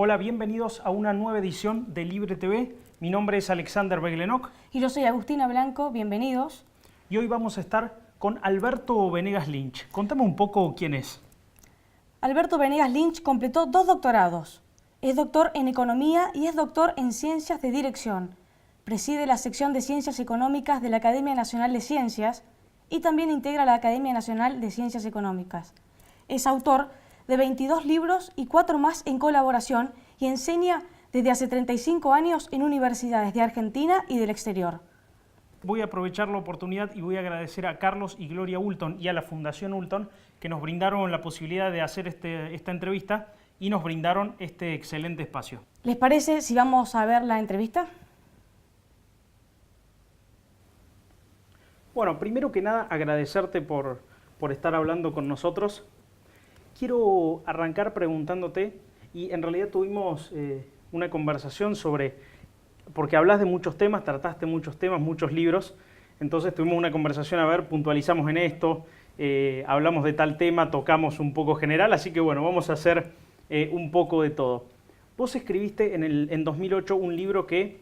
Hola, bienvenidos a una nueva edición de Libre TV. Mi nombre es Alexander Beglenok. Y yo soy Agustina Blanco, bienvenidos. Y hoy vamos a estar con Alberto Venegas Lynch. Contame un poco quién es. Alberto Venegas Lynch completó 2 doctorados. Es doctor en Economía y es doctor en Ciencias de Dirección. Preside la sección de Ciencias Económicas de la Academia Nacional de Ciencias y también integra la Academia Nacional de Ciencias Económicas. Es autor de 22 libros y 4 más en colaboración y enseña desde hace 35 años en universidades de Argentina y del exterior. Voy a aprovechar la oportunidad y voy a agradecer a Carlos y Gloria Ulton y a la Fundación Ulton que nos brindaron la posibilidad de hacer esta entrevista y nos brindaron este excelente espacio. ¿Les parece si vamos a ver la entrevista? Bueno, primero que nada agradecerte por estar hablando con nosotros. Quiero arrancar preguntándote, y en realidad tuvimos una conversación porque hablas de muchos temas, trataste muchos temas, muchos libros, entonces tuvimos una conversación, a ver, puntualizamos en esto, hablamos de tal tema, tocamos un poco general, así que bueno, vamos a hacer un poco de todo. Vos escribiste en 2008 un libro que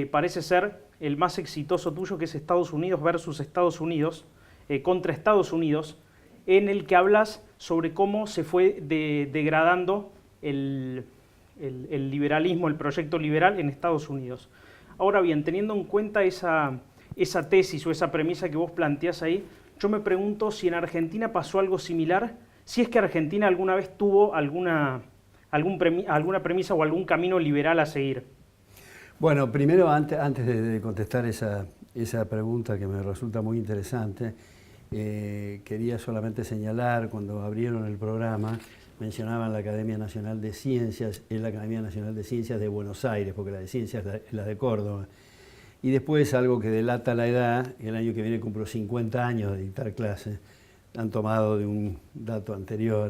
parece ser el más exitoso tuyo, que es Estados Unidos versus Estados Unidos, contra Estados Unidos, en el que hablas sobre cómo se fue degradando el liberalismo, el proyecto liberal en Estados Unidos. Ahora bien, teniendo en cuenta esa tesis o esa premisa que vos planteás ahí, yo me pregunto si en Argentina pasó algo similar, si es que Argentina alguna vez tuvo alguna premisa o algún camino liberal a seguir. Bueno, primero, antes de contestar esa pregunta que me resulta muy interesante, quería solamente señalar, cuando abrieron el programa, mencionaban la Academia Nacional de Ciencias, es la Academia Nacional de Ciencias de Buenos Aires, porque la de Ciencias es la de Córdoba. Y después, algo que delata la edad, el año que viene cumplo 50 años de dictar clases, han tomado de un dato anterior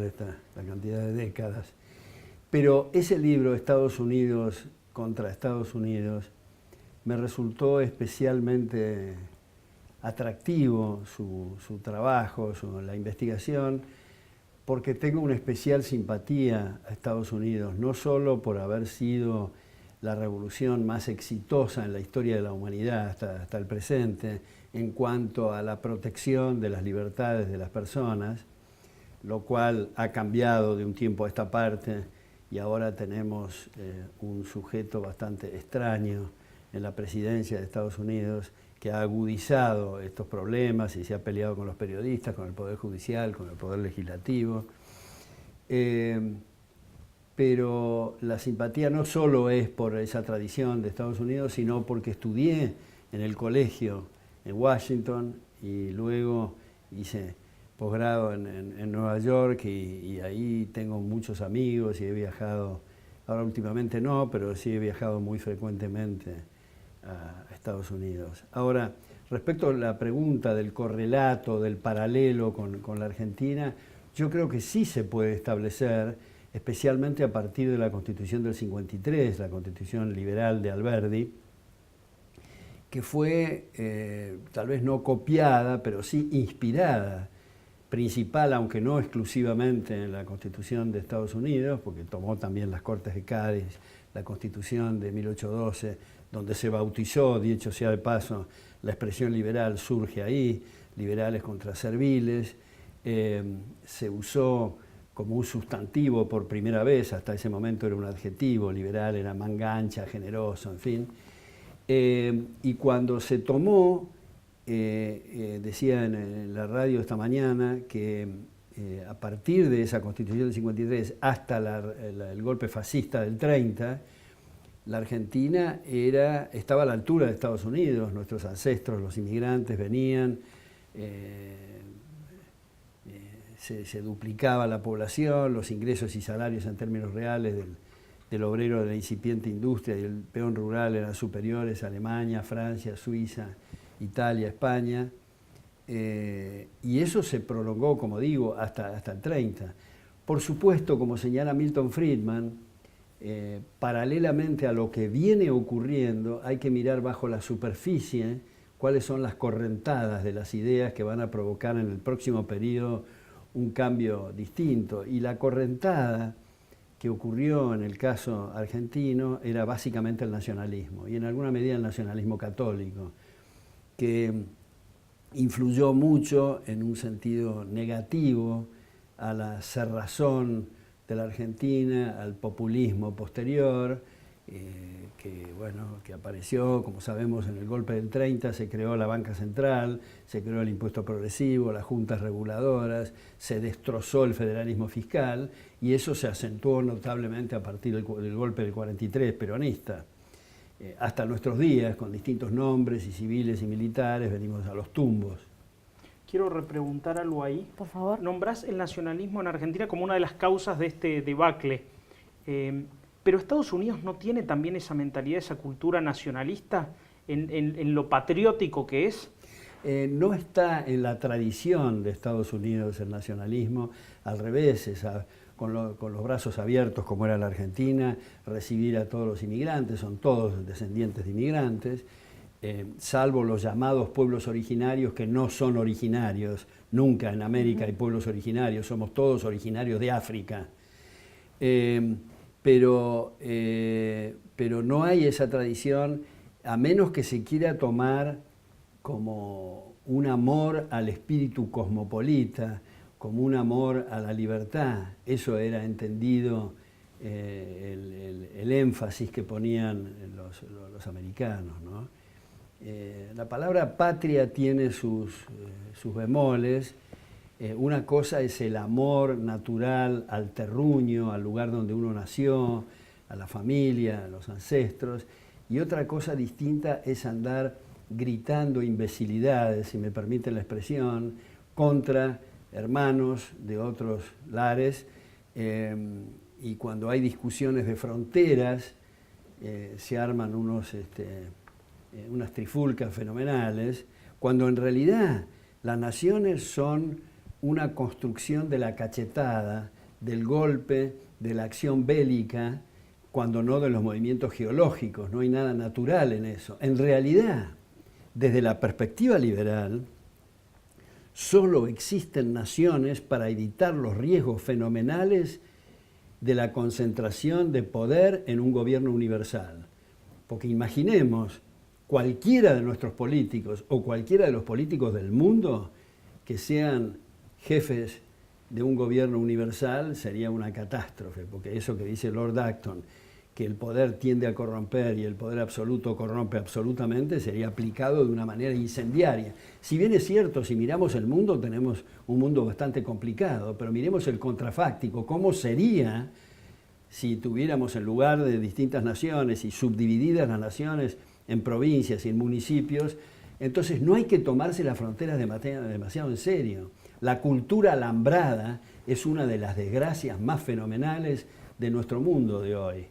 la cantidad de décadas. Pero ese libro, Estados Unidos contra Estados Unidos, me resultó especialmente atractivo su trabajo, la investigación, porque tengo una especial simpatía a Estados Unidos, no solo por haber sido la revolución más exitosa en la historia de la humanidad hasta el presente, en cuanto a la protección de las libertades de las personas, lo cual ha cambiado de un tiempo a esta parte, y ahora tenemos un sujeto bastante extraño en la presidencia de Estados Unidos que ha agudizado estos problemas y se ha peleado con los periodistas, con el Poder Judicial, con el Poder Legislativo. Pero la simpatía no solo es por esa tradición de Estados Unidos, sino porque estudié en el colegio en Washington y luego hice posgrado en Nueva York y ahí tengo muchos amigos y he viajado, ahora últimamente no, pero sí he viajado muy frecuentemente a Estados Unidos. Ahora, respecto a la pregunta del correlato, del paralelo con la Argentina, yo creo que sí se puede establecer, especialmente a partir de la Constitución del 53, la Constitución liberal de Alberdi, que fue tal vez no copiada, pero sí inspirada, principal, aunque no exclusivamente en la Constitución de Estados Unidos, porque tomó también las Cortes de Cádiz, la Constitución de 1812, donde se bautizó, dicho sea de paso, la expresión liberal surge ahí, liberales contra serviles, se usó como un sustantivo por primera vez, hasta ese momento era un adjetivo, liberal era manga ancha, generoso, en fin. Y cuando se tomó, decía en la radio esta mañana que a partir de esa Constitución del 53 hasta el golpe fascista del 30, la Argentina estaba a la altura de Estados Unidos, nuestros ancestros, los inmigrantes venían, se duplicaba la población, los ingresos y salarios en términos reales del obrero de la incipiente industria y el peón rural eran superiores a Alemania, Francia, Suiza, Italia, España, y eso se prolongó, como digo, hasta el 30. Por supuesto, como señala Milton Friedman, paralelamente a lo que viene ocurriendo, hay que mirar bajo la superficie cuáles son las correntadas de las ideas que van a provocar en el próximo periodo un cambio distinto. Y la correntada que ocurrió en el caso argentino era básicamente el nacionalismo, y en alguna medida el nacionalismo católico, que influyó mucho en un sentido negativo a la cerrazón de la Argentina, al populismo posterior, que apareció, como sabemos, en el golpe del 30, se creó la banca central, se creó el impuesto progresivo, las juntas reguladoras, se destrozó el federalismo fiscal, y eso se acentuó notablemente a partir del golpe del 43 peronista. Hasta nuestros días, con distintos nombres, y civiles y militares, venimos a los tumbos. Quiero repreguntar algo ahí. Por favor. Nombrás el nacionalismo en Argentina como una de las causas de este debacle. Pero Estados Unidos no tiene también esa mentalidad, esa cultura nacionalista en lo patriótico que es. No está en la tradición de Estados Unidos el nacionalismo, al revés, con los brazos abiertos como era la Argentina, recibir a todos los inmigrantes, son todos descendientes de inmigrantes, salvo los llamados pueblos originarios que no son originarios, nunca en América hay pueblos originarios, somos todos originarios de África. Pero no hay esa tradición, a menos que se quiera tomar como un amor al espíritu cosmopolita, como un amor a la libertad. Eso era entendido el énfasis que ponían los americanos, ¿no? La palabra patria tiene sus bemoles. Una cosa es el amor natural al terruño, al lugar donde uno nació, a la familia, a los ancestros, y otra cosa distinta es andar gritando imbecilidades, si me permiten la expresión, contra hermanos de otros lares, y cuando hay discusiones de fronteras se arman unas trifulcas fenomenales, cuando en realidad las naciones son una construcción de la cachetada, del golpe, de la acción bélica, cuando no de los movimientos geológicos. No hay nada natural en eso. En realidad, desde la perspectiva liberal, solo existen naciones para evitar los riesgos fenomenales de la concentración de poder en un gobierno universal. Porque imaginemos cualquiera de nuestros políticos o cualquiera de los políticos del mundo que sean jefes de un gobierno universal, sería una catástrofe, porque eso que dice Lord Acton, que el poder tiende a corromper y el poder absoluto corrompe absolutamente, sería aplicado de una manera incendiaria. Si bien es cierto, si miramos el mundo, tenemos un mundo bastante complicado, pero miremos el contrafáctico, ¿cómo sería si tuviéramos, en lugar de distintas naciones y subdivididas las naciones en provincias y en municipios? Entonces no hay que tomarse las fronteras demasiado en serio. La cultura alambrada es una de las desgracias más fenomenales de nuestro mundo de hoy.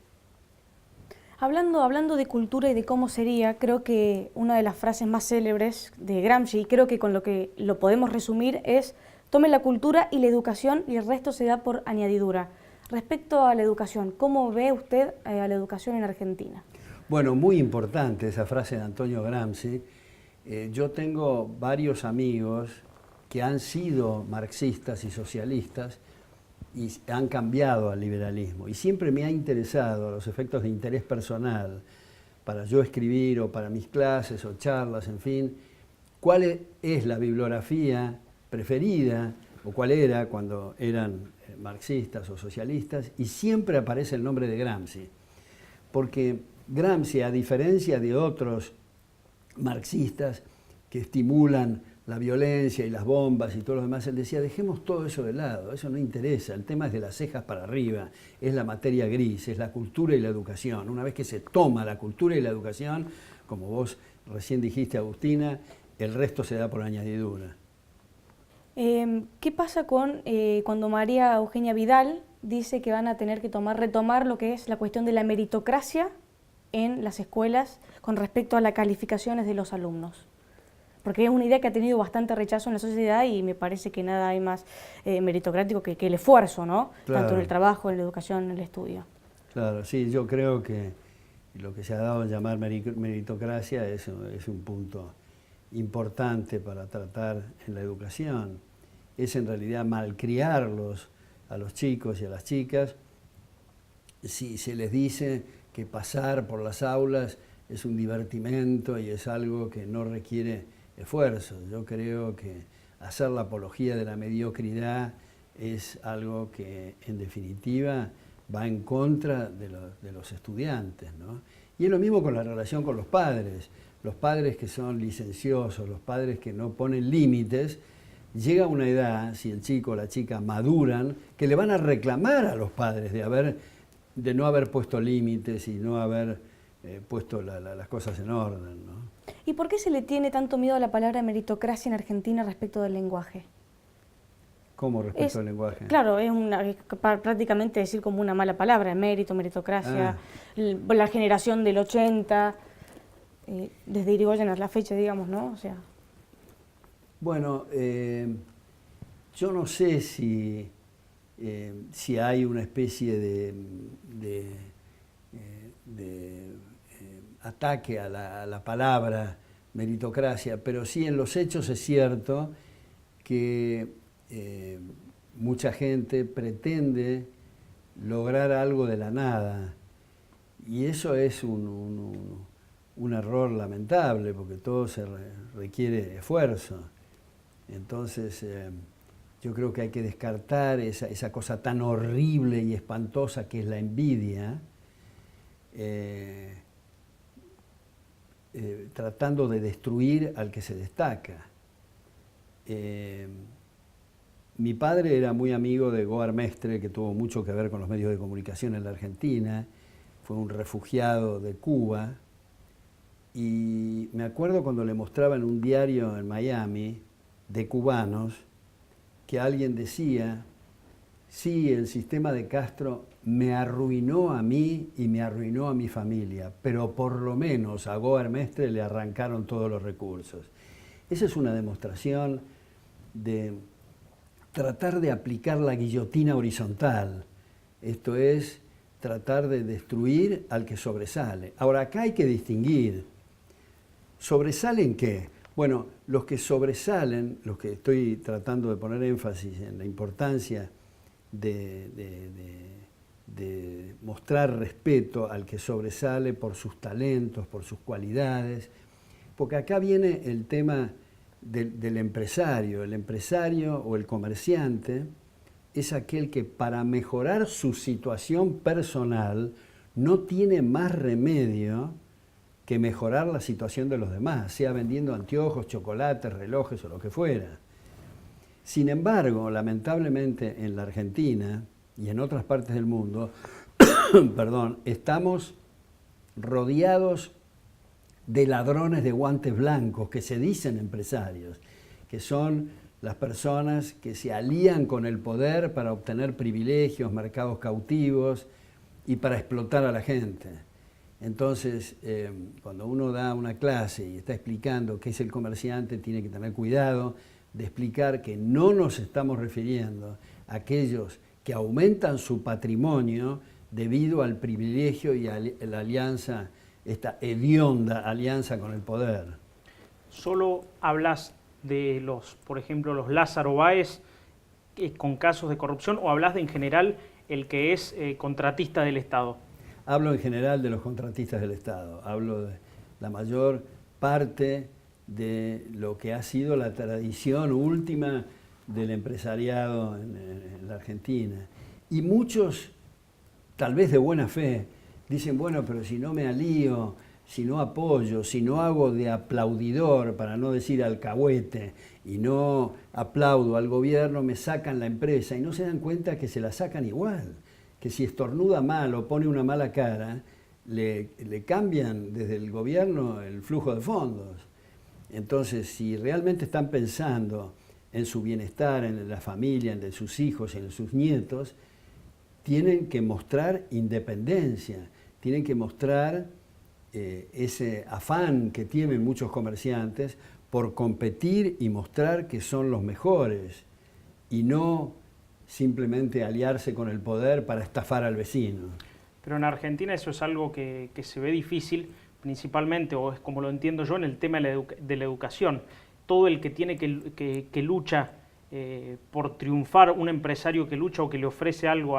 Hablando de cultura y de cómo sería, creo que una de las frases más célebres de Gramsci, y creo que con lo que lo podemos resumir, es: tome la cultura y la educación y el resto se da por añadidura. Respecto a la educación, ¿cómo ve usted a la educación en Argentina? Bueno, muy importante esa frase de Antonio Gramsci. Yo tengo varios amigos que han sido marxistas y socialistas y han cambiado al liberalismo. Y siempre me ha interesado, a los efectos de interés personal, para yo escribir o para mis clases o charlas, en fin, cuál es la bibliografía preferida o cuál era cuando eran marxistas o socialistas, y siempre aparece el nombre de Gramsci. Porque Gramsci, a diferencia de otros marxistas que estimulan la violencia y las bombas y todo lo demás, él decía: dejemos todo eso de lado, eso no interesa, el tema es de las cejas para arriba, es la materia gris, es la cultura y la educación. Una vez que se toma la cultura y la educación, como vos recién dijiste, Agustina, el resto se da por añadidura. ¿Qué pasa con cuando María Eugenia Vidal dice que van a tener que retomar lo que es la cuestión de la meritocracia en las escuelas con respecto a las calificaciones de los alumnos? Porque es una idea que ha tenido bastante rechazo en la sociedad y me parece que nada hay más meritocrático que el esfuerzo, ¿no? Claro. Tanto en el trabajo, en la educación, en el estudio. Claro, sí, yo creo que lo que se ha dado a llamar meritocracia es un punto importante para tratar en la educación. Es en realidad malcriarlos a los chicos y a las chicas si se les dice que pasar por las aulas es un divertimento y es algo que no requiere esfuerzo. Yo creo que hacer la apología de la mediocridad es algo que, en definitiva, va en contra de los estudiantes, ¿no? Y es lo mismo con la relación con los padres que son licenciosos, los padres que no ponen límites. Llega una edad, si el chico o la chica maduran, que le van a reclamar a los padres de no haber puesto límites y no haber puesto las cosas en orden, ¿no? ¿Y por qué se le tiene tanto miedo a la palabra meritocracia en Argentina respecto del lenguaje? ¿Cómo respecto al lenguaje? Claro, es prácticamente decir como una mala palabra, mérito, meritocracia, la generación del 80, desde Irigoyen a la fecha, digamos, ¿no? O sea. Bueno, yo no sé si hay una especie de ataque a la palabra meritocracia, pero sí en los hechos es cierto que mucha gente pretende lograr algo de la nada, y eso es un error lamentable, porque todo se requiere esfuerzo. Entonces, yo creo que hay que descartar esa cosa tan horrible y espantosa que es la envidia, tratando de destruir al que se destaca. Mi padre era muy amigo de Goar Mestre, que tuvo mucho que ver con los medios de comunicación en la Argentina, fue un refugiado de Cuba, y me acuerdo cuando le mostraban un diario en Miami de cubanos, que alguien decía: sí, el sistema de Castro me arruinó a mí y me arruinó a mi familia, pero por lo menos a Goar Mestre le arrancaron todos los recursos. Esa es una demostración de tratar de aplicar la guillotina horizontal, esto es, tratar de destruir al que sobresale. Ahora, acá hay que distinguir, ¿sobresalen qué? Bueno, los que sobresalen, los que estoy tratando de poner énfasis en la importancia de mostrar respeto al que sobresale por sus talentos, por sus cualidades, porque acá viene el tema del empresario. El empresario o el comerciante es aquel que, para mejorar su situación personal, no tiene más remedio que mejorar la situación de los demás, sea vendiendo anteojos, chocolates, relojes o lo que fuera. Sin embargo, lamentablemente en la Argentina y en otras partes del mundo, perdón, estamos rodeados de ladrones de guantes blancos que se dicen empresarios, que son las personas que se alían con el poder para obtener privilegios, mercados cautivos y para explotar a la gente. Entonces, cuando uno da una clase y está explicando qué es el comerciante, tiene que tener cuidado de explicar que no nos estamos refiriendo a aquellos que aumentan su patrimonio debido al privilegio y a la alianza, esta hedionda alianza con el poder. Solo hablas de por ejemplo, los Lázaro Báez con casos de corrupción, o hablas de en general el que es contratista del Estado? Hablo en general de los contratistas del Estado, hablo de la mayor parte de lo que ha sido la tradición última del empresariado en la Argentina. Y muchos, tal vez de buena fe, dicen, bueno, pero si no me alío, si no apoyo, si no hago de aplaudidor, para no decir alcahuete, y no aplaudo al gobierno, me sacan la empresa, y no se dan cuenta que se la sacan igual, que si estornuda mal o pone una mala cara, le cambian desde el gobierno el flujo de fondos. Entonces, si realmente están pensando en su bienestar, en la familia, en sus hijos, en sus nietos, tienen que mostrar independencia, tienen que mostrar ese afán que tienen muchos comerciantes por competir y mostrar que son los mejores, y no simplemente aliarse con el poder para estafar al vecino. Pero en Argentina eso es algo que se ve difícil, principalmente, o es como lo entiendo yo, en el tema de la educación. Todo el que tiene que lucha por triunfar, un empresario que lucha o que le ofrece algo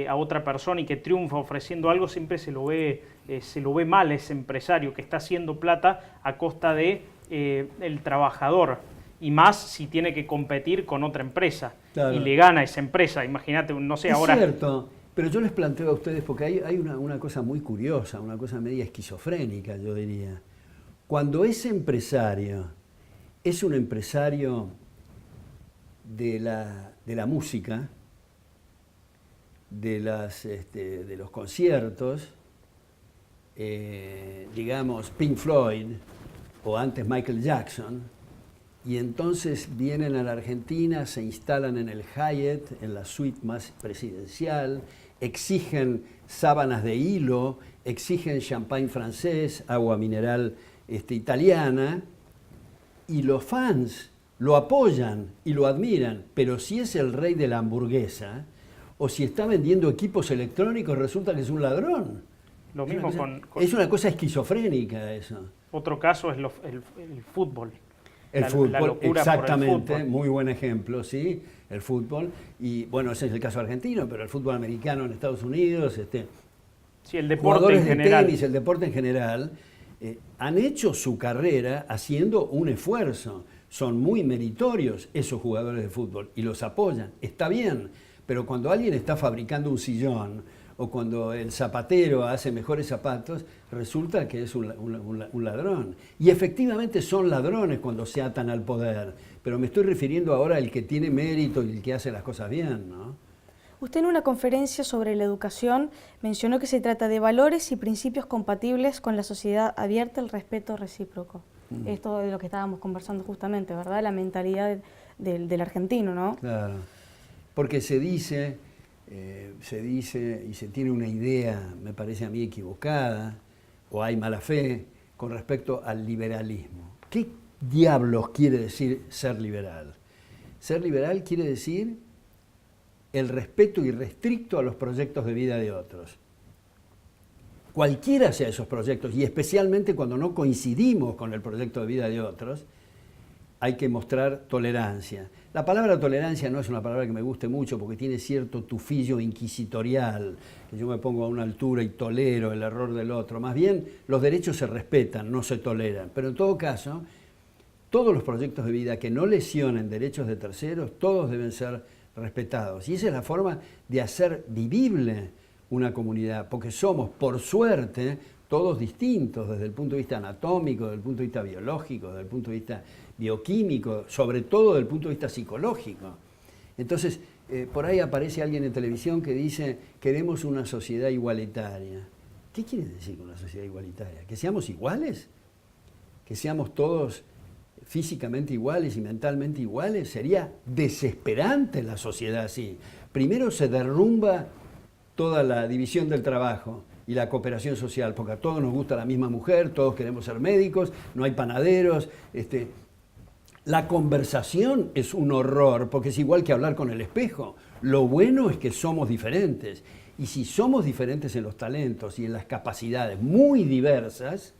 a otra persona y que triunfa ofreciendo algo, siempre se lo ve mal ese empresario que está haciendo plata a costa de el trabajador, y más si tiene que competir con otra empresa, claro, y le gana esa empresa. Imagínate, no sé, ahora... Es cierto, pero yo les planteo a ustedes, porque hay una cosa muy curiosa, una cosa media esquizofrénica, yo diría. Cuando ese empresario es un empresario de la música, de los conciertos, digamos Pink Floyd o antes Michael Jackson, y entonces vienen a la Argentina, se instalan en el Hyatt, en la suite más presidencial, exigen sábanas de hilo, exigen champagne francés, agua mineral italiana, y los fans lo apoyan y lo admiran, pero si es el rey de la hamburguesa, o si está vendiendo equipos electrónicos, resulta que es un ladrón. Lo mismo es una cosa esquizofrénica eso. Otro caso es el fútbol. El fútbol, la locura exactamente, por el fútbol. Muy buen ejemplo, sí, el fútbol. Y bueno, ese es el caso argentino, pero el fútbol americano en Estados Unidos, sí, el deporte jugadores en general. de tenis, el deporte en general, han hecho su carrera haciendo un esfuerzo. Son muy meritorios esos jugadores de fútbol y los apoyan. Está bien, pero cuando alguien está fabricando un sillón o cuando el zapatero hace mejores zapatos, resulta que es un ladrón. Y efectivamente son ladrones cuando se atan al poder, pero me estoy refiriendo ahora al que tiene mérito y el que hace las cosas bien, ¿no? Usted en una conferencia sobre la educación mencionó que se trata de valores y principios compatibles con la sociedad abierta, el respeto recíproco. Esto es lo que estábamos conversando justamente, ¿verdad? La mentalidad del argentino, ¿no? Claro, porque se dice y se tiene una idea, me parece a mí equivocada, o hay mala fe con respecto al liberalismo. ¿Qué diablos quiere decir ser liberal? Ser liberal quiere decir el respeto irrestricto a los proyectos de vida de otros. Cualquiera sea esos proyectos, y especialmente cuando no coincidimos con el proyecto de vida de otros, hay que mostrar tolerancia. La palabra tolerancia no es una palabra que me guste mucho porque tiene cierto tufillo inquisitorial, que yo me pongo a una altura y tolero el error del otro. Más bien, los derechos se respetan, no se toleran. Pero en todo caso, todos los proyectos de vida que no lesionen derechos de terceros, todos deben ser respetados. Y esa es la forma de hacer vivible una comunidad, porque somos, por suerte, todos distintos desde el punto de vista anatómico, desde el punto de vista biológico, desde el punto de vista bioquímico, sobre todo desde el punto de vista psicológico. Entonces, por ahí aparece alguien en televisión que dice, queremos una sociedad igualitaria. ¿Qué quiere decir con una sociedad igualitaria? ¿Que seamos iguales? ¿Que seamos todos físicamente iguales y mentalmente iguales? Sería desesperante la sociedad así. Primero se derrumba toda la división del trabajo y la cooperación social, porque a todos nos gusta la misma mujer, todos queremos ser médicos, no hay panaderos. La conversación es un horror, porque es igual que hablar con el espejo. Lo bueno es que somos diferentes, y si somos diferentes en los talentos y en las capacidades muy diversas,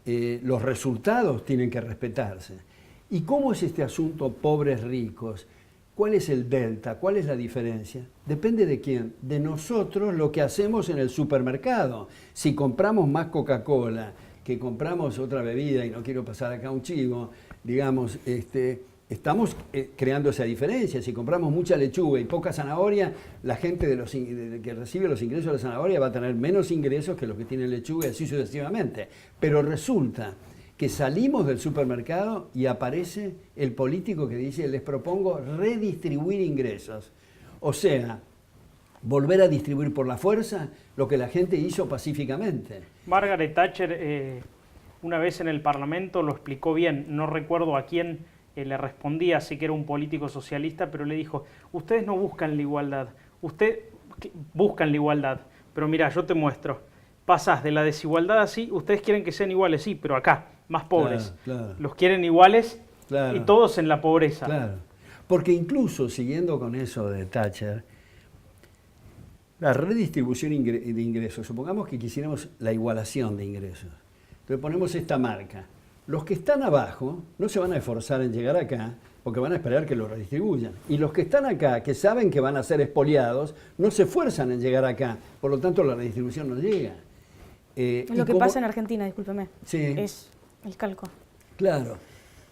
los resultados tienen que respetarse. ¿Y cómo es este asunto pobres-ricos? ¿Cuál es el delta? ¿Cuál es la diferencia? Depende de quién. De nosotros, lo que hacemos en el supermercado. Si compramos más Coca-Cola que compramos otra bebida, y no quiero pasar acá un chivo, digamos, estamos creando esa diferencia. Si compramos mucha lechuga y poca zanahoria, la gente que recibe los ingresos de la zanahoria va a tener menos ingresos que los que tienen lechuga y así sucesivamente. Pero resulta que salimos del supermercado y aparece el político que dice, les propongo redistribuir ingresos. O sea, volver a distribuir por la fuerza lo que la gente hizo pacíficamente. Margaret Thatcher una vez en el Parlamento lo explicó bien, no recuerdo a quién le respondía, así que era un político socialista, pero le dijo, ustedes no buscan la igualdad, ustedes buscan la igualdad, pero mira, yo te muestro, pasás de la desigualdad así, ustedes quieren que sean iguales, sí, pero acá, más pobres, claro. Los quieren iguales, claro. Y todos en la pobreza. Claro, porque incluso siguiendo con eso de Thatcher, la redistribución de ingresos, supongamos que quisiéramos la igualación de ingresos, entonces ponemos esta marca. Los que están abajo no se van a esforzar en llegar acá, porque van a esperar que lo redistribuyan. Y los que están acá, que saben que van a ser expoliados, no se esfuerzan en llegar acá, por lo tanto la redistribución no llega. Lo que pasa en Argentina, discúlpeme, sí, es el calco. Claro,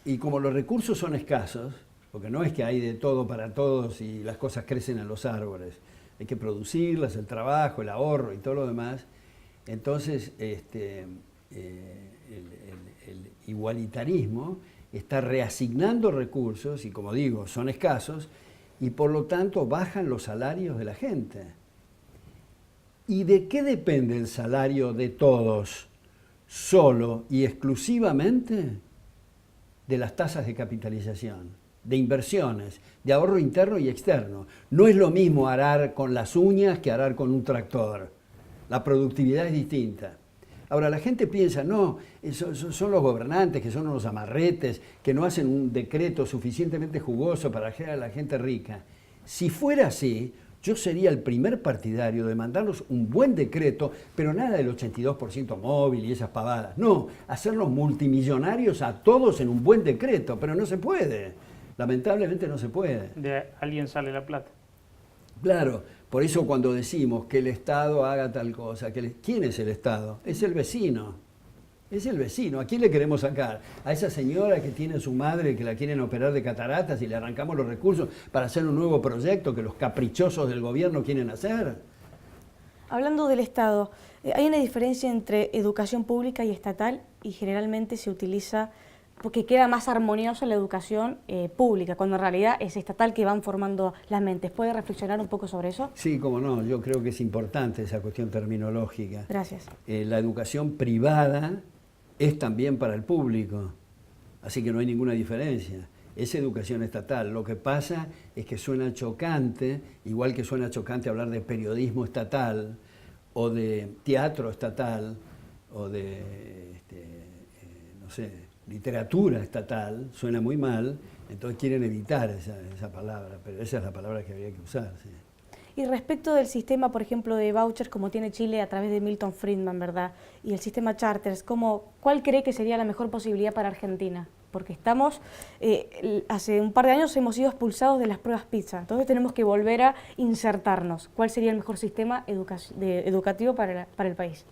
y como los recursos son escasos, porque no es que hay de todo para todos y las cosas crecen en los árboles, hay que producirlas, el trabajo, el ahorro y todo lo demás, entonces el igualitarismo está reasignando recursos y, como digo, son escasos y por lo tanto bajan los salarios de la gente. ¿Y de qué depende el salario de todos? Solo y exclusivamente de las tasas de capitalización, de inversiones, de ahorro interno y externo. No es lo mismo arar con las uñas que arar con un tractor. La productividad es distinta. Ahora, la gente piensa, no, son los gobernantes que son unos amarretes, que no hacen un decreto suficientemente jugoso para hacer a la gente rica. Si fuera así, yo sería el primer partidario de mandarlos un buen decreto, pero nada del 82% móvil y esas pavadas. No, hacerlos multimillonarios a todos en un buen decreto, pero no se puede. Lamentablemente no se puede. De alguien sale la plata. Claro, por eso cuando decimos que el Estado haga tal cosa, ¿quién es el Estado? Es el vecino. Es el vecino. ¿A quién le queremos sacar? A esa señora que tiene a su madre que la quieren operar de cataratas y le arrancamos los recursos para hacer un nuevo proyecto que los caprichosos del gobierno quieren hacer. Hablando del Estado, hay una diferencia entre educación pública y estatal y generalmente se utiliza porque queda más armoniosa la educación pública, cuando en realidad es estatal que van formando las mentes. ¿Puede reflexionar un poco sobre eso? Sí, cómo no, yo creo que es importante esa cuestión terminológica. Gracias. La educación privada es también para el público, así que no hay ninguna diferencia. Es educación estatal. Lo que pasa es que suena chocante, igual que suena chocante hablar de periodismo estatal, o de teatro estatal, o de, no sé, literatura estatal, suena muy mal, entonces quieren evitar esa palabra, pero esa es la palabra que habría que usar. Sí. Y respecto del sistema, por ejemplo, de vouchers como tiene Chile a través de Milton Friedman, ¿verdad? Y el sistema charters, ¿cuál cree que sería la mejor posibilidad para Argentina? Porque estamos, hace un par de años hemos sido expulsados de las pruebas PISA, entonces tenemos que volver a insertarnos. ¿Cuál sería el mejor sistema educativo para el país?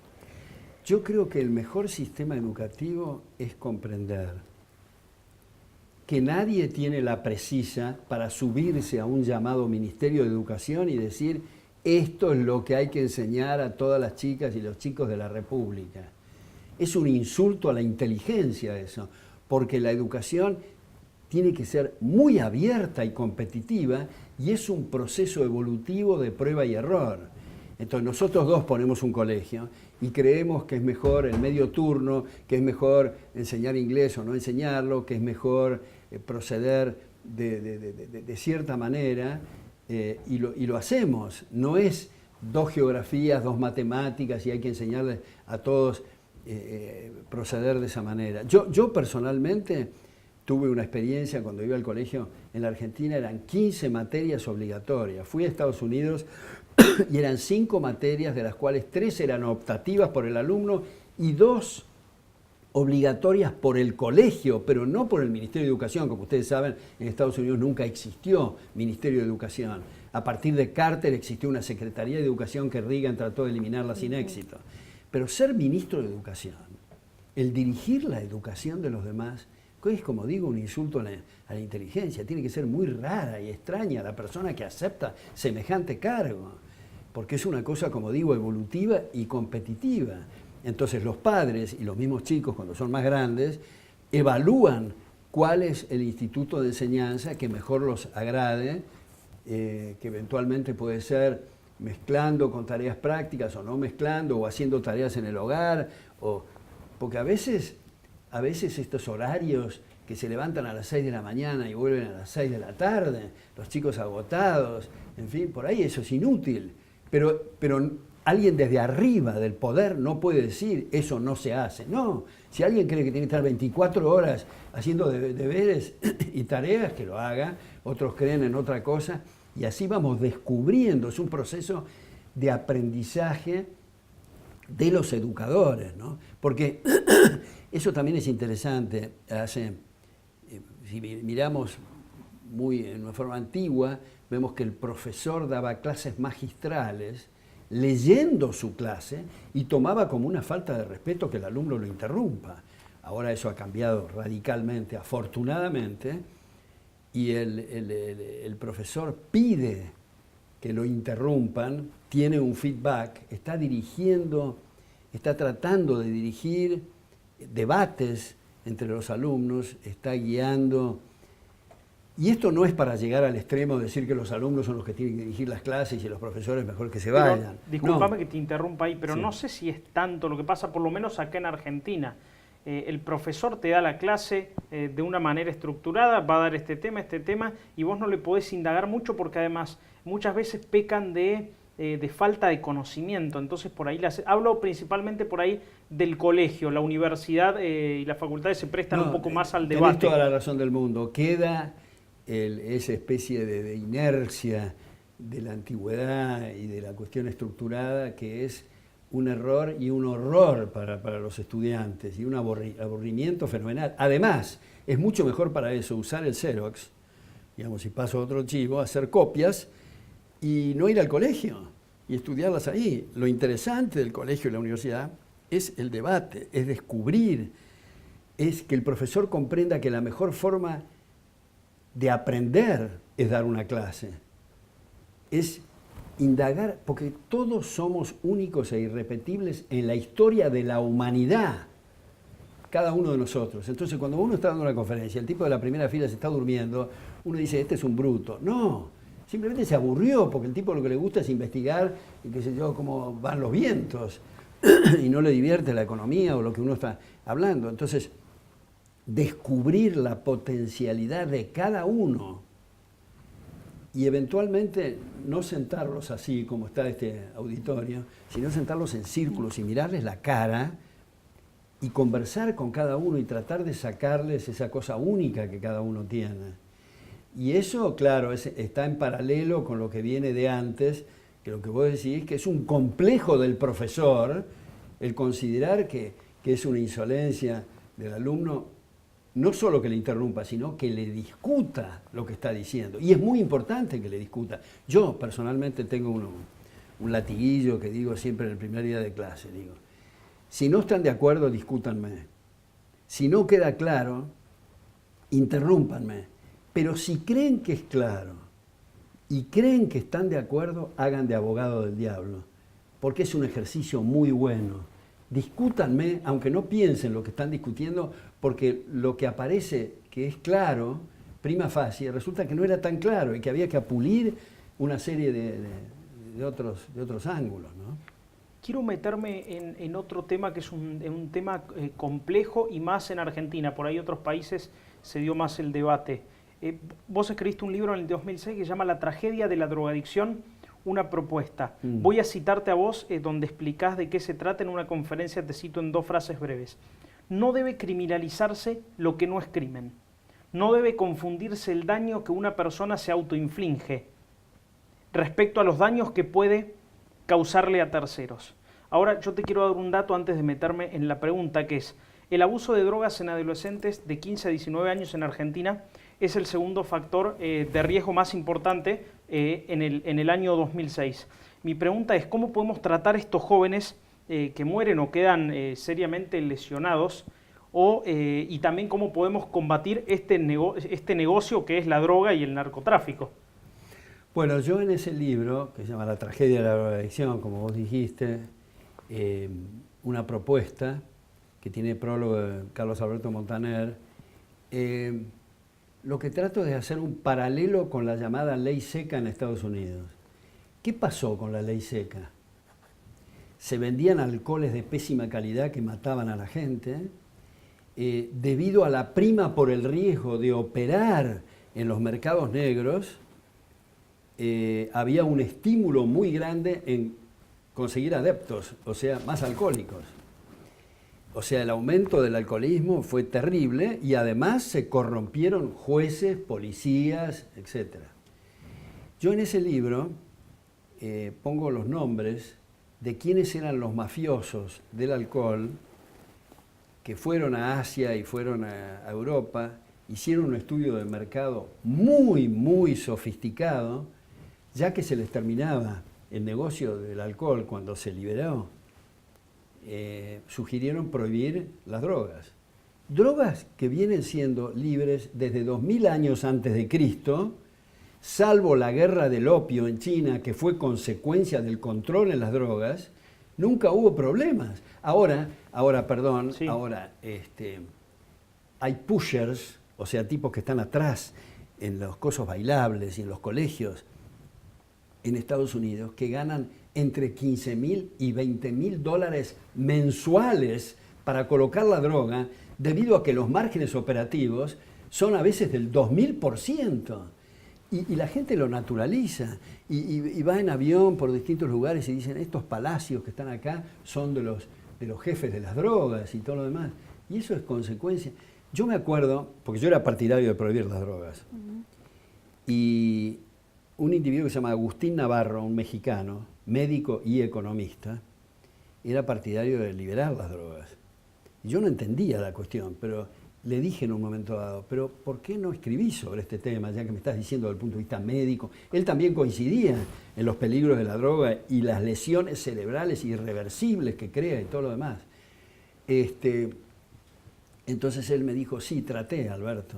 Yo creo que el mejor sistema educativo es comprender que nadie tiene la precisa para subirse a un llamado Ministerio de Educación y decir esto es lo que hay que enseñar a todas las chicas y los chicos de la República. Es un insulto a la inteligencia eso, porque la educación tiene que ser muy abierta y competitiva y es un proceso evolutivo de prueba y error. Entonces nosotros dos ponemos un colegio y creemos que es mejor el medio turno, que es mejor enseñar inglés o no enseñarlo, que es mejor proceder de cierta manera y lo hacemos. No es 2 geografías, 2 matemáticas y hay que enseñarles a todos proceder de esa manera. Yo personalmente tuve una experiencia cuando iba al colegio en la Argentina, eran 15 materias obligatorias. Fui a Estados Unidos y eran 5 materias, de las cuales 3 eran optativas por el alumno y 2 obligatorias por el colegio, pero no por el Ministerio de Educación. Como ustedes saben, en Estados Unidos nunca existió Ministerio de Educación. A partir de Carter existió una Secretaría de Educación que Reagan trató de eliminarla sin éxito. Pero ser ministro de Educación, el dirigir la educación de los demás, es, como digo, un insulto a la inteligencia. Tiene que ser muy rara y extraña la persona que acepta semejante cargo, porque es una cosa, como digo, evolutiva y competitiva. Entonces los padres y los mismos chicos, cuando son más grandes, evalúan cuál es el instituto de enseñanza que mejor los agrade, que eventualmente puede ser mezclando con tareas prácticas o no mezclando, o haciendo tareas en el hogar, porque a veces estos horarios que se levantan a las 6 de la mañana y vuelven a las 6 de la tarde, los chicos agotados, en fin, por ahí eso es inútil. Pero alguien desde arriba del poder no puede decir eso no se hace. No, si alguien cree que tiene que estar 24 horas haciendo deberes y tareas, que lo haga. Otros creen en otra cosa y así vamos descubriendo. Es un proceso de aprendizaje de los educadores, ¿no? Porque eso también es interesante. Si miramos en una forma antigua, vemos que el profesor daba clases magistrales leyendo su clase y tomaba como una falta de respeto que el alumno lo interrumpa. Ahora eso ha cambiado radicalmente, afortunadamente, y el profesor pide que lo interrumpan, tiene un feedback, está dirigiendo, está tratando de dirigir debates entre los alumnos, está guiando. Y esto no es para llegar al extremo de decir que los alumnos son los que tienen que dirigir las clases y los profesores mejor que se vayan. Discúlpame que te interrumpa ahí, pero Sí. no sé si es tanto lo que pasa, por lo menos acá en Argentina. El profesor te da la clase de una manera estructurada, va a dar este tema, y vos no le podés indagar mucho porque además muchas veces pecan de falta de conocimiento. Entonces por ahí, hablo principalmente por ahí del colegio, la universidad y las facultades se prestan un poco más al debate. Tenés toda la razón del mundo. Queda esa especie de inercia de la antigüedad y de la cuestión estructurada que es un error y un horror para los estudiantes y un aburrimiento fenomenal. Además, es mucho mejor para eso usar el Xerox, digamos, si paso otro chivo, hacer copias y no ir al colegio y estudiarlas ahí. Lo interesante del colegio y la universidad es el debate, es descubrir, es que el profesor comprenda que la mejor forma de aprender es dar una clase, es indagar, porque todos somos únicos e irrepetibles en la historia de la humanidad, cada uno de nosotros. Entonces, cuando uno está dando una conferencia, el tipo de la primera fila se está durmiendo, uno dice, este es un bruto. No, simplemente se aburrió, porque el tipo lo que le gusta es investigar, y qué sé yo, cómo van los vientos, y no le divierte la economía o lo que uno está hablando. Entonces, descubrir la potencialidad de cada uno y eventualmente no sentarlos así como está este auditorio, sino sentarlos en círculos y mirarles la cara y conversar con cada uno y tratar de sacarles esa cosa única que cada uno tiene. Y eso, claro, está en paralelo con lo que viene de antes, que lo que vos decís, que es un complejo del profesor, el considerar que es una insolencia del alumno, no solo que le interrumpa, sino que le discuta lo que está diciendo. Y es muy importante que le discuta. Yo personalmente tengo un latiguillo que digo siempre en el primer día de clase. Digo, si no están de acuerdo, discútanme. Si no queda claro, interrúmpanme. Pero si creen que es claro y creen que están de acuerdo, hagan de abogado del diablo. Porque es un ejercicio muy bueno. Discútanme, aunque no piensen lo que están discutiendo, porque lo que aparece que es claro, prima facie, resulta que no era tan claro y que había que pulir una serie de otros ángulos, ¿no? Quiero meterme en otro tema que es un tema complejo y más en Argentina. Por ahí otros países se dio más el debate. Vos escribiste un libro en el 2006 que se llama La tragedia de la drogadicción, una propuesta. Voy a citarte a vos donde explicás de qué se trata en una conferencia, te cito en 2 frases breves. No debe criminalizarse lo que no es crimen. No debe confundirse el daño que una persona se autoinflige respecto a los daños que puede causarle a terceros. Ahora yo te quiero dar un dato antes de meterme en la pregunta, que es el abuso de drogas en adolescentes de 15 a 19 años en Argentina es el segundo factor de riesgo más importante en el año 2006. Mi pregunta es, ¿cómo podemos tratar a estos jóvenes que mueren o quedan seriamente lesionados? Y también cómo podemos combatir este negocio que es la droga y el narcotráfico. Bueno, yo en ese libro, que se llama La tragedia de la drogadicción, como vos dijiste, una propuesta que tiene prólogo de Carlos Alberto Montaner, lo que trato es de hacer un paralelo con la llamada ley seca en Estados Unidos. ¿Qué pasó con la ley seca? Se vendían alcoholes de pésima calidad que mataban a la gente, debido a la prima por el riesgo de operar en los mercados negros, había un estímulo muy grande en conseguir adeptos, o sea, más alcohólicos. O sea, el aumento del alcoholismo fue terrible y además se corrompieron jueces, policías, etc. Yo en ese libro pongo los nombres de quiénes eran los mafiosos del alcohol que fueron a Asia y fueron a Europa hicieron un estudio de mercado muy, muy sofisticado, ya que se les terminaba el negocio del alcohol cuando se liberó, sugirieron prohibir las drogas. Drogas que vienen siendo libres desde 2000 años antes de Cristo, salvo la guerra del opio en China, que fue consecuencia del control en las drogas, nunca hubo problemas. Ahora hay pushers, o sea, tipos que están atrás en los cosos bailables y en los colegios en Estados Unidos, que ganan entre 15.000 y 20.000 dólares mensuales para colocar la droga, debido a que los márgenes operativos son a veces del 2000%. Y la gente lo naturaliza y va en avión por distintos lugares y dicen, estos palacios que están acá son de los jefes de las drogas y todo lo demás. Y eso es consecuencia. Yo me acuerdo, porque yo era partidario de prohibir las drogas, y un individuo que se llama Agustín Navarro, un mexicano, médico y economista, era partidario de liberar las drogas. Yo no entendía la cuestión, pero le dije en un momento dado, pero ¿por qué no escribí sobre este tema, ya que me estás diciendo desde el punto de vista médico? Él también coincidía en los peligros de la droga y las lesiones cerebrales irreversibles que crea y todo lo demás. Entonces él me dijo, sí, traté, Alberto,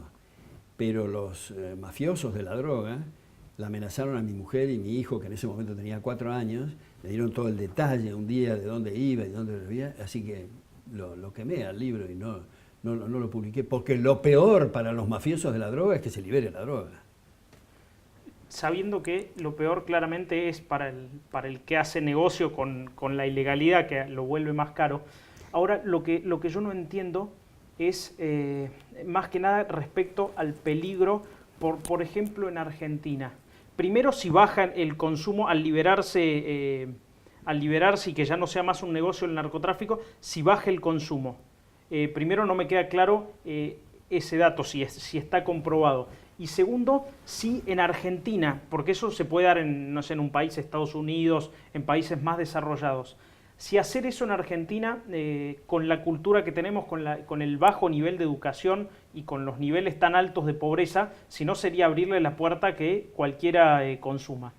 pero los mafiosos de la droga la amenazaron a mi mujer y mi hijo, que en ese momento tenía 4 años, le dieron todo el detalle un día de dónde iba y dónde vivía, así que lo quemé al libro y no lo publiqué, porque lo peor para los mafiosos de la droga es que se libere la droga. Sabiendo que lo peor claramente es para el que hace negocio con la ilegalidad, que lo vuelve más caro. Ahora, lo que yo no entiendo es más que nada respecto al peligro, por ejemplo, en Argentina. Primero, si baja el consumo al liberarse y que ya no sea más un negocio el narcotráfico, si baja el consumo. Primero, no me queda claro ese dato, si está comprobado. Y segundo, si en Argentina, porque eso se puede dar en un país, Estados Unidos, en países más desarrollados, si hacer eso en Argentina, con la cultura que tenemos, con el bajo nivel de educación y con los niveles tan altos de pobreza, si no sería abrirle la puerta a que cualquiera consuma.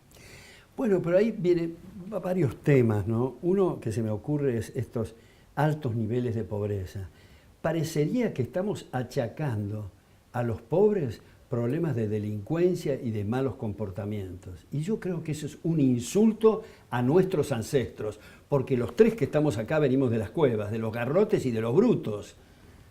Bueno, pero ahí vienen varios temas, ¿no? Uno que se me ocurre es estos altos niveles de pobreza. Parecería que estamos achacando a los pobres problemas de delincuencia y de malos comportamientos. Y yo creo que eso es un insulto a nuestros ancestros, porque los tres que estamos acá venimos de las cuevas, de los garrotes y de los brutos.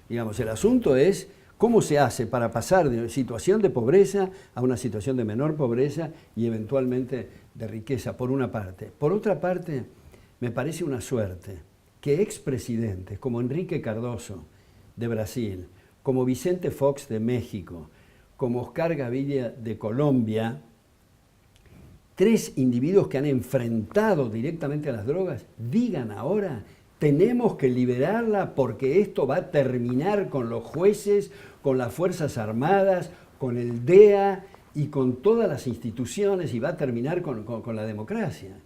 Digamos, el asunto es cómo se hace para pasar de una situación de pobreza a una situación de menor pobreza y eventualmente de riqueza, por una parte. Por otra parte, me parece una suerte que expresidentes como Enrique Cardoso de Brasil, como Vicente Fox de México, como Oscar Gaviria de Colombia, 3 individuos que han enfrentado directamente a las drogas, digan ahora, tenemos que liberarla porque esto va a terminar con los jueces, con las Fuerzas Armadas, con el DEA y con todas las instituciones y va a terminar con la democracia.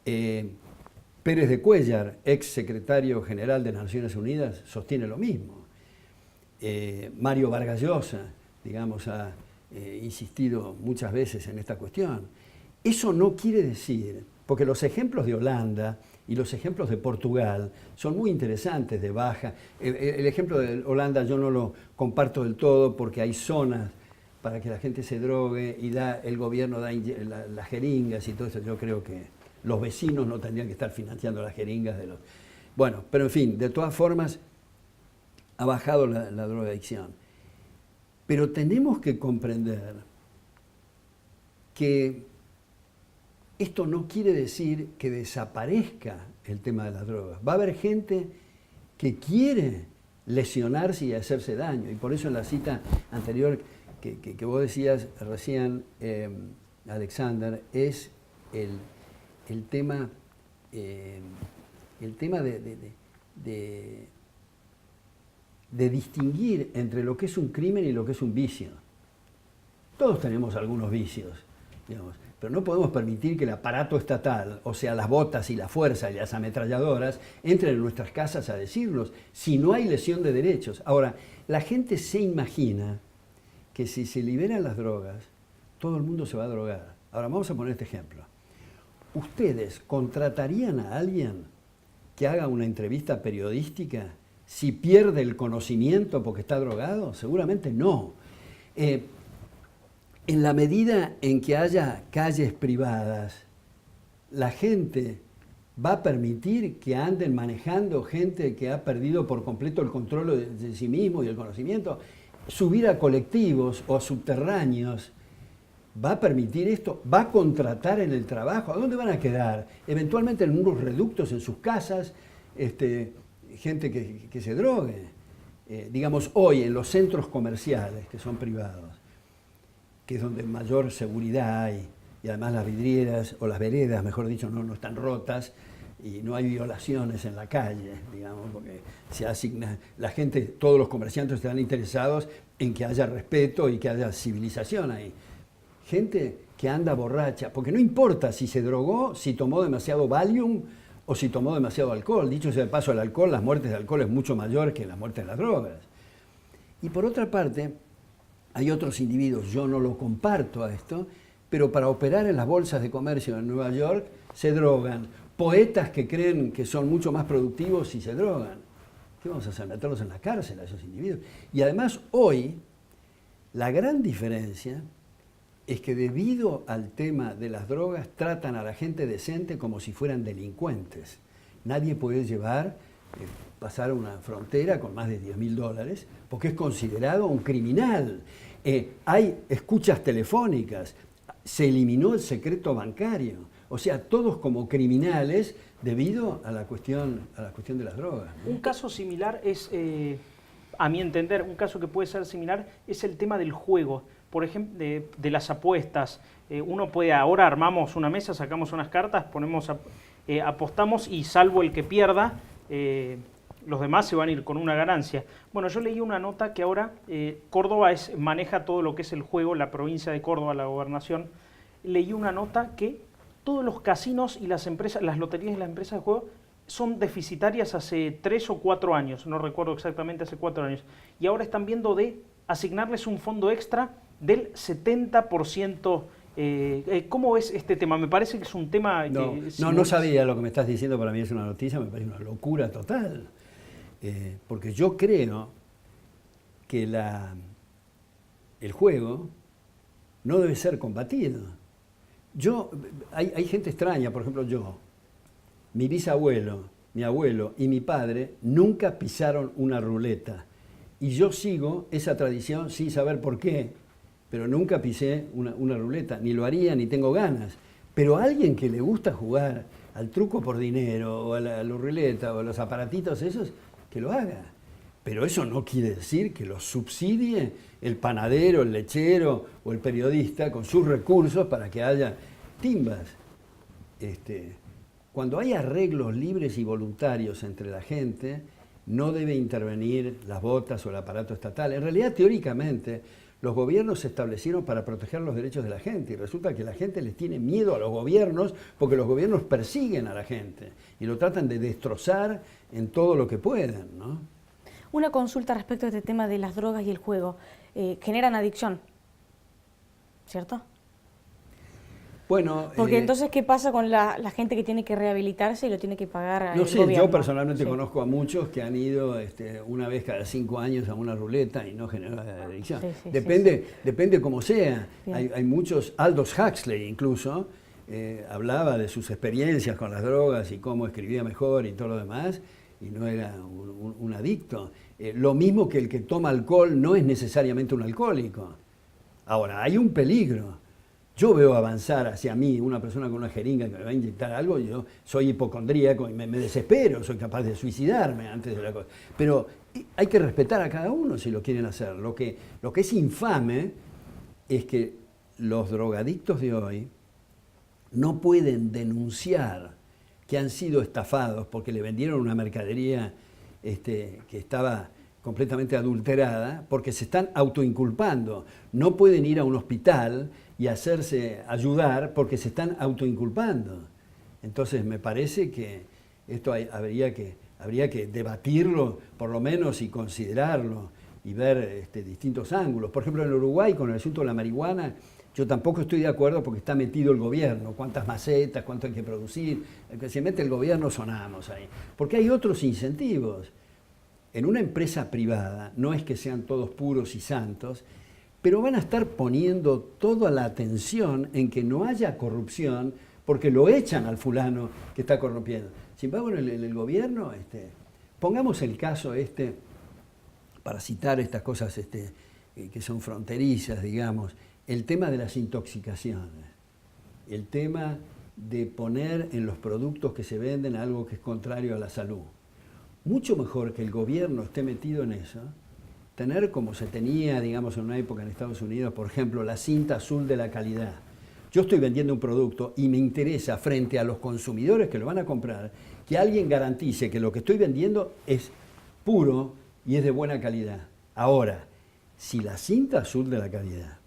Pérez de Cuéllar, ex secretario general de Naciones Unidas, sostiene lo mismo. Mario Vargas Llosa, digamos, ha insistido muchas veces en esta cuestión. Eso no quiere decir, porque los ejemplos de Holanda y los ejemplos de Portugal son muy interesantes de baja. El ejemplo de Holanda yo no lo comparto del todo porque hay zonas para que la gente se drogue y el gobierno da las jeringas y todo eso. Yo creo que los vecinos no tendrían que estar financiando las jeringas de los... Bueno, pero en fin, de todas formas ha bajado la drogadicción. Pero tenemos que comprender que esto no quiere decir que desaparezca el tema de las drogas. Va a haber gente que quiere lesionarse y hacerse daño. Y por eso en la cita anterior que vos decías recién, Alexander, es el tema de distinguir entre lo que es un crimen y lo que es un vicio. Todos tenemos algunos vicios, digamos, pero no podemos permitir que el aparato estatal, o sea, las botas y la fuerza y las ametralladoras, entren en nuestras casas a decirnos si no hay lesión de derechos. Ahora, la gente se imagina que si se liberan las drogas, todo el mundo se va a drogar. Ahora vamos a poner este ejemplo. ¿Ustedes contratarían a alguien que haga una entrevista periodística si pierde el conocimiento porque está drogado? Seguramente no. En la medida en que haya calles privadas, la gente va a permitir que anden manejando gente que ha perdido por completo el control de sí mismo y el conocimiento. Subir a colectivos o a subterráneos, ¿va a permitir esto? ¿Va a contratar en el trabajo? ¿A dónde van a quedar? Eventualmente en unos reductos en sus casas, gente que se drogue. Digamos, hoy en los centros comerciales, que son privados, que es donde mayor seguridad hay, y además las vidrieras, o las veredas, mejor dicho, no están rotas, y no hay violaciones en la calle, digamos, porque se asigna, la gente, todos los comerciantes están interesados en que haya respeto y que haya civilización ahí. Gente que anda borracha, porque no importa si se drogó, si tomó demasiado Valium o si tomó demasiado alcohol. Dicho sea de paso, el alcohol, las muertes de alcohol es mucho mayor que las muertes de las drogas. Y por otra parte, hay otros individuos, yo no lo comparto a esto, pero para operar en las bolsas de comercio en Nueva York se drogan. Poetas que creen que son mucho más productivos si se drogan. ¿Qué vamos a hacer? Meterlos en la cárcel a esos individuos. Y además hoy, la gran diferencia es que debido al tema de las drogas tratan a la gente decente como si fueran delincuentes. Nadie puede pasar una frontera con más de $10.000 porque es considerado un criminal. Hay escuchas telefónicas, se eliminó el secreto bancario. O sea, todos como criminales debido a la cuestión de las drogas, ¿no? Un caso similar es, a mi entender, un caso que puede ser similar es el tema del juego. Por ejemplo, de las apuestas. Uno puede, ahora armamos una mesa, sacamos unas cartas, apostamos y salvo el que pierda, los demás se van a ir con una ganancia. Bueno, yo leí una nota que ahora Córdoba maneja todo lo que es el juego, la provincia de Córdoba, la gobernación. Leí una nota que todos los casinos y las empresas, las loterías y las empresas de juego son deficitarias hace 3 o 4 años, no recuerdo exactamente, hace 4 años. Y ahora están viendo de asignarles un fondo extra del 70%. ¿Cómo ves este tema? Me parece que es un tema... No sabía lo que me estás diciendo, para mí es una noticia, me parece una locura total. Porque yo creo que el juego no debe ser combatido. Hay gente extraña, por ejemplo mi bisabuelo, mi abuelo y mi padre nunca pisaron una ruleta. Y yo sigo esa tradición sin saber por qué, pero nunca pisé una ruleta, ni lo haría, ni tengo ganas. Pero a alguien que le gusta jugar al truco por dinero, o a la ruleta, o a los aparatitos esos, que lo haga. Pero eso no quiere decir que lo subsidie el panadero, el lechero o el periodista con sus recursos para que haya timbas. Cuando hay arreglos libres y voluntarios entre la gente, no debe intervenir las botas o el aparato estatal. En realidad, teóricamente, los gobiernos se establecieron para proteger los derechos de la gente y resulta que la gente les tiene miedo a los gobiernos porque los gobiernos persiguen a la gente y lo tratan de destrozar en todo lo que pueden, ¿no? Una consulta respecto a este tema de las drogas y el juego. Generan adicción, ¿cierto? Bueno, porque entonces, ¿qué pasa con la gente que tiene que rehabilitarse y lo tiene que pagar no el sé, gobierno? yo personalmente conozco a muchos que han ido una vez cada 5 años a una ruleta y no genera adicción. Depende como sea. Hay muchos, Aldous Huxley incluso, hablaba de sus experiencias con las drogas y cómo escribía mejor y todo lo demás, y no era un adicto. Lo mismo que el que toma alcohol no es necesariamente un alcohólico. Ahora, hay un peligro. Yo veo avanzar hacia mí una persona con una jeringa que me va a inyectar algo, y yo soy hipocondríaco y me desespero, soy capaz de suicidarme antes de la cosa. Pero hay que respetar a cada uno si lo quieren hacer. Lo que es infame es que los drogadictos de hoy no pueden denunciar que han sido estafados porque le vendieron una mercadería que estaba completamente adulterada, porque se están autoinculpando. No pueden ir a un hospital y hacerse ayudar porque se están autoinculpando. Entonces me parece que esto habría que debatirlo por lo menos y considerarlo y ver distintos ángulos. Por ejemplo, en Uruguay, con el asunto de la marihuana, yo tampoco estoy de acuerdo porque está metido el gobierno, cuántas macetas, cuánto hay que producir, el que se mete el gobierno sonamos ahí. Porque hay otros incentivos. En una empresa privada no es que sean todos puros y santos, pero van a estar poniendo toda la atención en que no haya corrupción porque lo echan al fulano que está corrompiendo. Sin embargo, en el gobierno, pongamos el caso para citar estas cosas que son fronterizas, digamos, el tema de las intoxicaciones, el tema de poner en los productos que se venden algo que es contrario a la salud. Mucho mejor que el gobierno esté metido en eso, tener como se tenía, digamos, en una época en Estados Unidos, por ejemplo, la cinta azul de la calidad. Yo estoy vendiendo un producto y me interesa frente a los consumidores que lo van a comprar, que alguien garantice que lo que estoy vendiendo es puro y es de buena calidad. Ahora, si la cinta azul de la calidad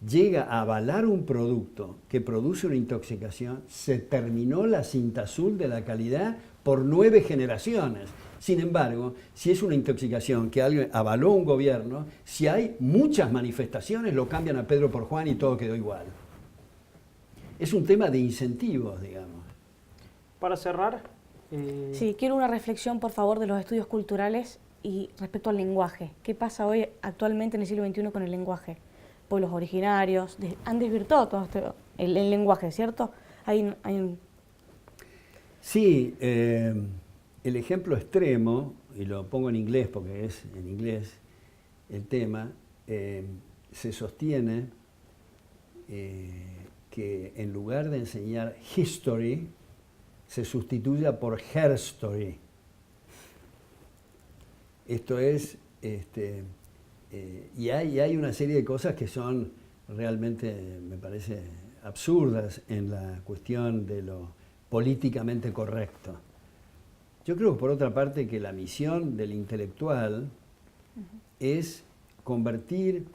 llega a avalar un producto que produce una intoxicación, se terminó la cinta azul de la calidad por 9 generaciones. Sin embargo, si es una intoxicación que alguien avaló un gobierno, si hay muchas manifestaciones, lo cambian a Pedro por Juan y todo quedó igual. Es un tema de incentivos, digamos. Para cerrar... Sí, quiero una reflexión, por favor, de los estudios culturales y respecto al lenguaje. ¿Qué pasa hoy actualmente en el siglo XXI con el lenguaje? Pueblos originarios, han desvirtuado todo el lenguaje, ¿cierto? Sí, el ejemplo extremo, y lo pongo en inglés porque es en inglés el tema, se sostiene que en lugar de enseñar history, se sustituya por herstory. Esto es... y hay una serie de cosas que son realmente, me parece, absurdas en la cuestión de lo políticamente correcto. Yo creo, por otra parte, que la misión del intelectual es convertir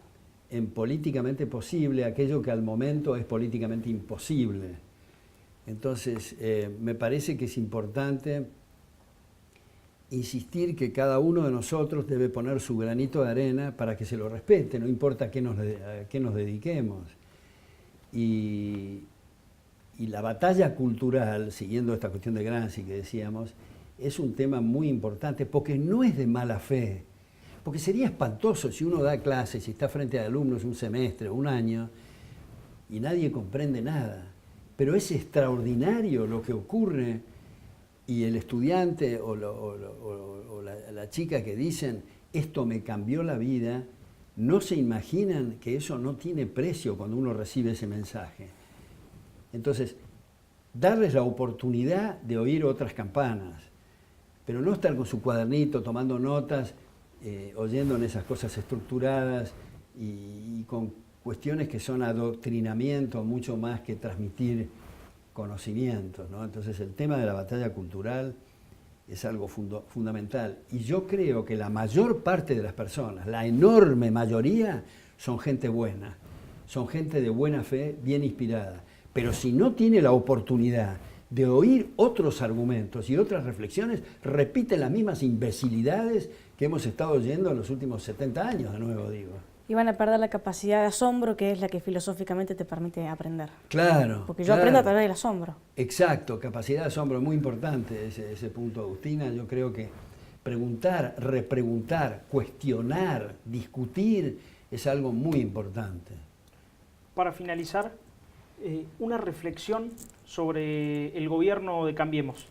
en políticamente posible aquello que al momento es políticamente imposible. Entonces, me parece que es importante insistir que cada uno de nosotros debe poner su granito de arena para que se lo respete, no importa a qué nos dediquemos. Y la batalla cultural, siguiendo esta cuestión de Gramsci que decíamos, es un tema muy importante porque no es de mala fe. Porque sería espantoso si uno da clases y está frente a alumnos un semestre o un año y nadie comprende nada. Pero es extraordinario lo que ocurre y el estudiante o la chica que dicen esto me cambió la vida, no se imaginan que eso no tiene precio cuando uno recibe ese mensaje. Entonces, darles la oportunidad de oír otras campanas, pero no estar con su cuadernito tomando notas, oyendo en esas cosas estructuradas y con cuestiones que son adoctrinamiento mucho más que transmitir conocimientos, ¿no? Entonces el tema de la batalla cultural es algo fundamental. Y yo creo que la mayor parte de las personas, la enorme mayoría, son gente buena, son gente de buena fe, bien inspirada. Pero si no tiene la oportunidad de oír otros argumentos y otras reflexiones, repite las mismas imbecilidades que hemos estado oyendo en los últimos 70 años, de nuevo digo. Y van a perder la capacidad de asombro, que es la que filosóficamente te permite aprender. Claro. Porque yo aprendo a través del asombro. Exacto, capacidad de asombro, muy importante ese punto, Agustina. Yo creo que preguntar, repreguntar, cuestionar, discutir es algo muy importante. Para finalizar, una reflexión sobre el gobierno de Cambiemos.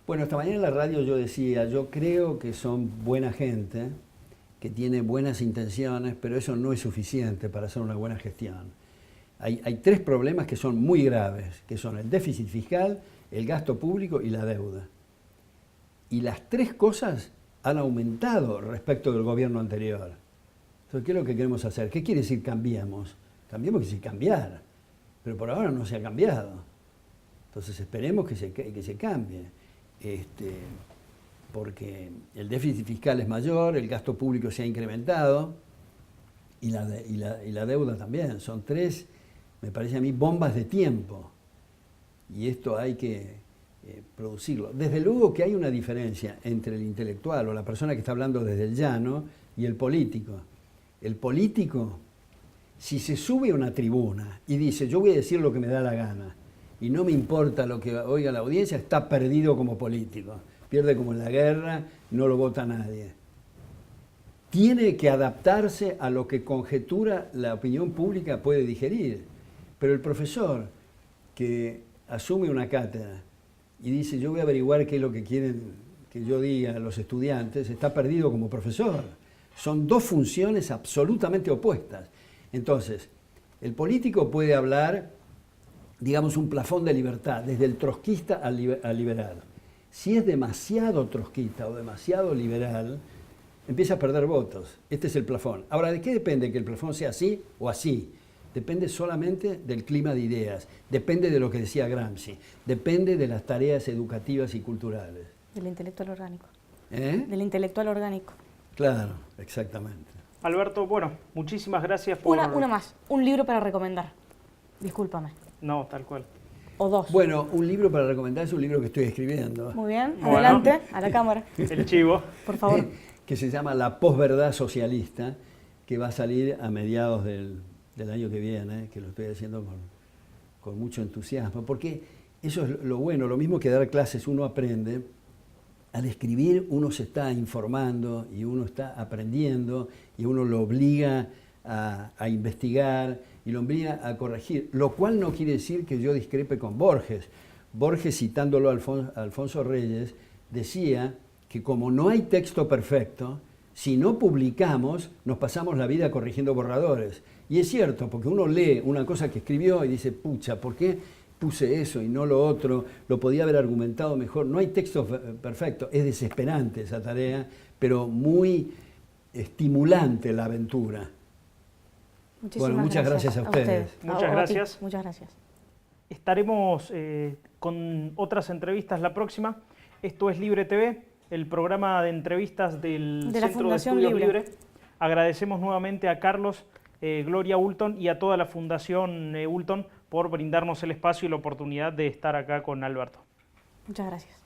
Bueno, esta mañana en la radio yo decía, yo creo que son buena gente, que tiene buenas intenciones, pero eso no es suficiente para hacer una buena gestión. Hay 3 problemas que son muy graves, que son el déficit fiscal, el gasto público y la deuda. Y las 3 cosas han aumentado respecto del gobierno anterior. Entonces, ¿qué es lo que queremos hacer? ¿Qué quiere decir cambiemos? Cambiemos quiere decir cambiar, pero por ahora no se ha cambiado. Entonces esperemos que se cambie. Porque el déficit fiscal es mayor, el gasto público se ha incrementado y la deuda también. Son 3, me parece a mí, bombas de tiempo. Y esto hay que producirlo. Desde luego que hay una diferencia entre el intelectual o la persona que está hablando desde el llano y el político. El político, si se sube a una tribuna y dice yo voy a decir lo que me da la gana y no me importa lo que oiga la audiencia, está perdido como político. Pierde como en la guerra, no lo vota nadie. Tiene que adaptarse a lo que conjetura la opinión pública puede digerir. Pero el profesor que asume una cátedra y dice yo voy a averiguar qué es lo que quieren que yo diga a los estudiantes, está perdido como profesor. Son dos funciones absolutamente opuestas. Entonces, el político puede hablar, digamos, un plafón de libertad, desde el trotskista al liberal. Si es demasiado trotskista o demasiado liberal, empieza a perder votos. Este es el plafón. Ahora, ¿de qué depende que el plafón sea así o así? Depende solamente del clima de ideas, depende de lo que decía Gramsci, depende de las tareas educativas y culturales. Del intelectual orgánico. ¿Eh? Del intelectual orgánico. Claro, exactamente. Alberto, bueno, muchísimas gracias por... Una más, un libro para recomendar. Discúlpame. No, tal cual. O dos. Bueno, un libro para recomendar es un libro que estoy escribiendo. Muy bien, Bueno. adelante, a la cámara. El chivo. Por favor. Que se llama La posverdad socialista, que va a salir a mediados del año que viene, que lo estoy haciendo con mucho entusiasmo, porque eso es lo bueno, lo mismo que dar clases uno aprende, al escribir uno se está informando y uno está aprendiendo y uno lo obliga a investigar y lo obliga a corregir, lo cual no quiere decir que yo discrepe con Borges. Borges, citándolo a Alfonso Reyes, decía que como no hay texto perfecto, si no publicamos, nos pasamos la vida corrigiendo borradores. Y es cierto, porque uno lee una cosa que escribió y dice, pucha, ¿por qué puse eso y no lo otro? Lo podía haber argumentado mejor. No hay texto perfecto. Es desesperante esa tarea, pero muy estimulante la aventura. Bueno, muchas gracias a ustedes. Muchas gracias. Muchas gracias. Estaremos con otras entrevistas la próxima. Esto es Libre TV, el programa de entrevistas del De la Centro de Fundación Estudios Libre. Libre. Agradecemos nuevamente a Carlos, Gloria Hulton y a toda la Fundación Hulton por brindarnos el espacio y la oportunidad de estar acá con Alberto. Muchas gracias.